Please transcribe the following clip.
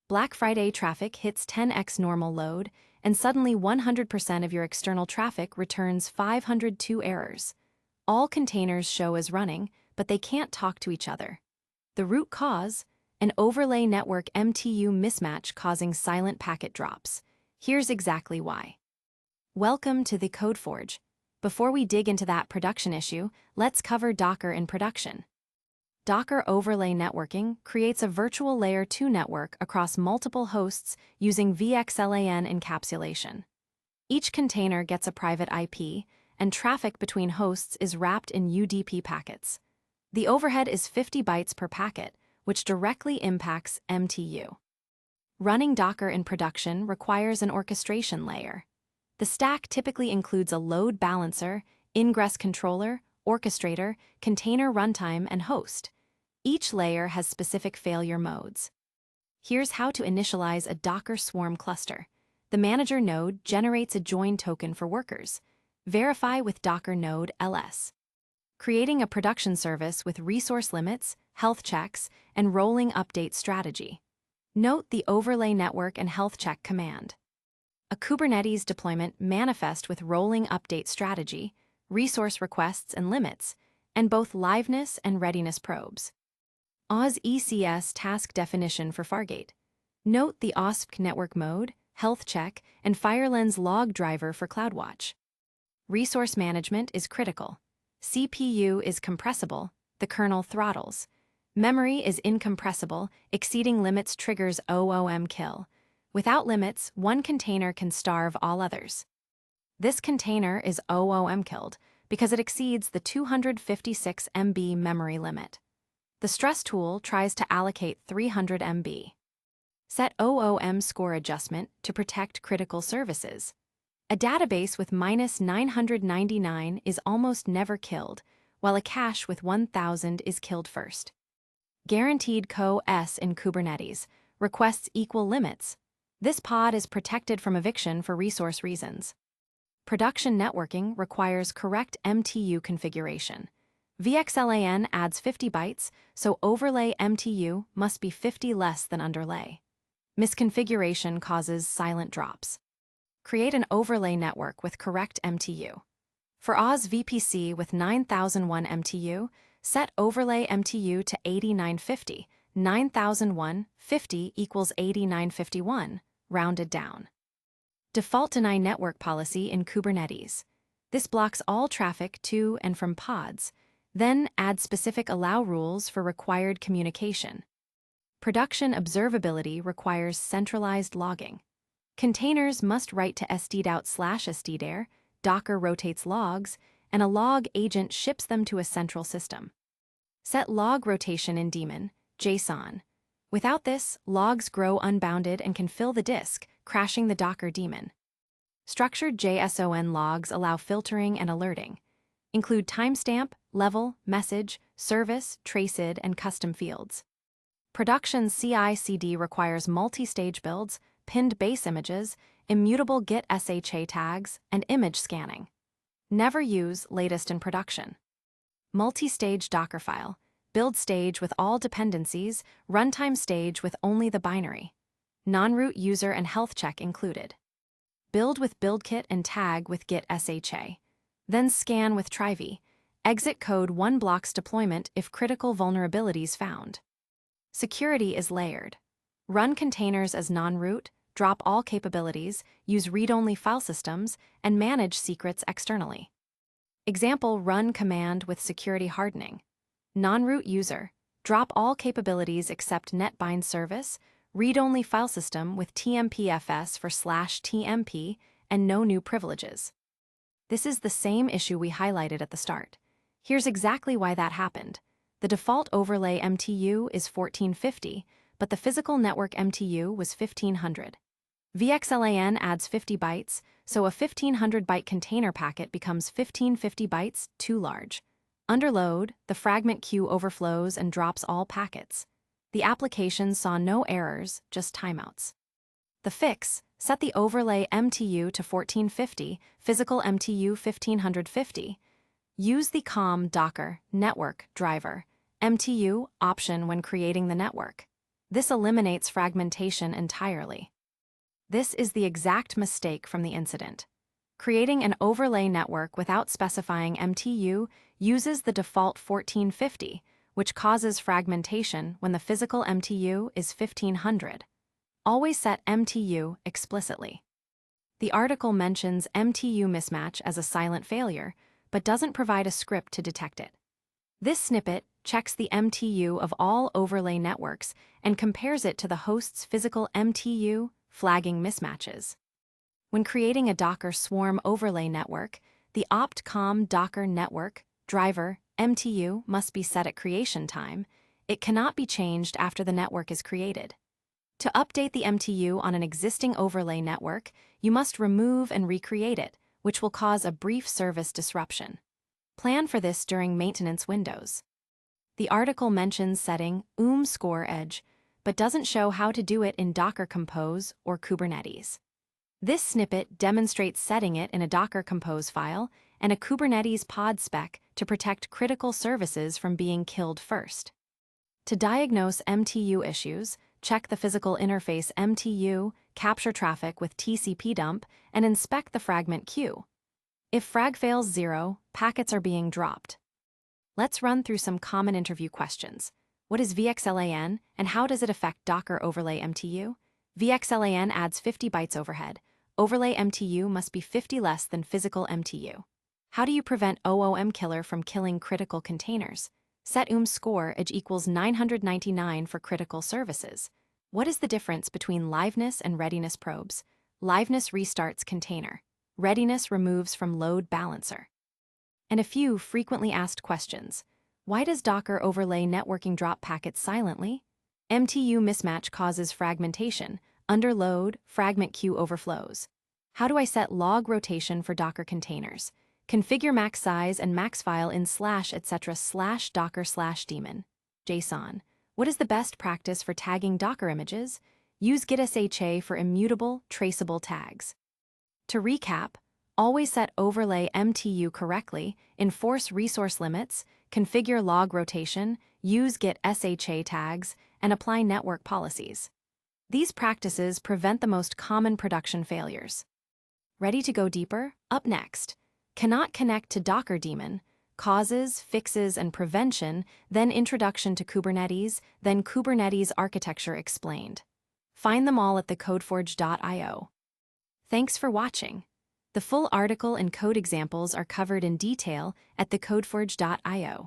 Black Friday traffic hits 10x normal load, and suddenly 100% of your external traffic returns 502 errors. All containers show as running, but they can't talk to each other. The root cause? An overlay network MTU mismatch causing silent packet drops. Here's exactly why. Welcome to TheCodeForge. Before we dig into that production issue, let's cover Docker in production. Docker overlay networking creates a virtual layer 2 network across multiple hosts using VXLAN encapsulation. Each container gets a private IP, and traffic between hosts is wrapped in UDP packets. The overhead is 50 bytes per packet, which directly impacts MTU. Running Docker in production requires an orchestration layer. The stack typically includes a load balancer, ingress controller, orchestrator, container runtime, and host. Each layer has specific failure modes. Here's how to initialize a Docker Swarm cluster. The manager node generates a join token for workers. Verify with Docker node ls. Creating a production service with resource limits, health checks, and rolling update strategy. Note the overlay network and health check command. A Kubernetes deployment manifest with rolling update strategy, resource requests and limits, and both liveness and readiness probes. OS ECS Task Definition for Fargate. Note the OSP network mode, health check, and FireLens log driver for CloudWatch. Resource management is critical. CPU is compressible, the kernel throttles. Memory is incompressible, exceeding limits triggers OOM kill. Without limits, one container can starve all others. This container is OOM killed because it exceeds the 256 MB memory limit. The stress tool tries to allocate 300 MB. Set OOM score adjustment to protect critical services. A database with -999 is almost never killed, while a cache with 1000 is killed first. Guaranteed QoS in Kubernetes. Requests equal limits. This pod is protected from eviction for resource reasons. Production networking requires correct MTU configuration. VXLAN adds 50 bytes, so overlay MTU must be 50 less than underlay. Misconfiguration causes silent drops. Create an overlay network with correct MTU. For OS VPC with 9001 MTU, set overlay MTU to 8950. 9001, 50 equals 8951, rounded down. Default deny network policy in Kubernetes. This blocks all traffic to and from pods. Then add specific allow rules for required communication. Production observability requires centralized logging. Containers must write to stdout/stdir, Docker rotates logs, and a log agent ships them to a central system. Set log rotation in daemon, JSON. Without this, logs grow unbounded and can fill the disk, crashing the Docker daemon. Structured JSON logs allow filtering and alerting. Include timestamp, level, message, service, traced, and custom fields. Production CI/CD requires multi-stage builds, pinned base images, immutable Git SHA tags, and image scanning. Never use latest in production. Multi-stage Dockerfile. Build stage with all dependencies, runtime stage with only the binary. Non-root user and health check included. Build with BuildKit and tag with Git SHA. Then scan with Trivy. Exit code 1 blocks deployment if critical vulnerabilities found. Security is layered. Run containers as non-root, drop all capabilities, use read-only file systems, and manage secrets externally. Example run command with security hardening. Non-root user, drop all capabilities except netbind service, read-only file system with tmpfs for /tmp, and no new privileges. This is the same issue we highlighted at the start. Here's exactly why that happened. The default overlay MTU is 1450, but the physical network MTU was 1500. VXLAN adds 50 bytes, so a 1500 byte container packet becomes 1550 bytes too large. Under load, the fragment queue overflows and drops all packets. The application saw no errors, just timeouts. The fix: set the overlay MTU to 1450, physical MTU 1550. Use the COM Docker network driver MTU option when creating the network. This eliminates fragmentation entirely. This is the exact mistake from the incident. Creating an overlay network without specifying MTU uses the default 1450, which causes fragmentation when the physical MTU is 1500. Always set MTU explicitly. The article mentions MTU mismatch as a silent failure, but doesn't provide a script to detect it. This snippet checks the MTU of all overlay networks and compares it to the host's physical MTU, flagging mismatches. When creating a Docker Swarm overlay network, the opt-com Docker network driver MTU must be set at creation time. It cannot be changed after the network is created. To update the MTU on an existing overlay network, you must remove and recreate it, which will cause a brief service disruption. Plan for this during maintenance windows. The article mentions setting OOM Score Edge, but doesn't show how to do it in Docker Compose or Kubernetes. This snippet demonstrates setting it in a Docker Compose file and a Kubernetes pod spec to protect critical services from being killed first. To diagnose MTU issues, check the physical interface MTU, capture traffic with TCP dump, and inspect the fragment queue. If frag fails 0, packets are being dropped. Let's run through some common interview questions. What is VXLAN, and how does it affect Docker overlay MTU? VXLAN adds 50 bytes overhead. Overlay MTU must be 50 less than physical MTU. How do you prevent OOM killer from killing critical containers? Set OOM score edge equals 999 for critical services. What is the difference between liveness and readiness probes? Liveness restarts container. Readiness removes from load balancer. And a few frequently asked questions. Why does Docker overlay networking drop packets silently? MTU mismatch causes fragmentation. Under load, fragment queue overflows. How do I set log rotation for Docker containers? Configure max size and max file in /etc/docker/daemon. JSON. What is the best practice for tagging Docker images? Use git.sha for immutable, traceable tags. To recap, always set overlay MTU correctly, enforce resource limits, configure log rotation, use git.sha tags, and apply network policies. These practices prevent the most common production failures. Ready to go deeper? Up next, cannot connect to Docker daemon, causes, fixes, and prevention, then introduction to Kubernetes, then Kubernetes architecture explained. Find them all at TheCodeForge.io. Thanks for watching. The full article and code examples are covered in detail at TheCodeForge.io.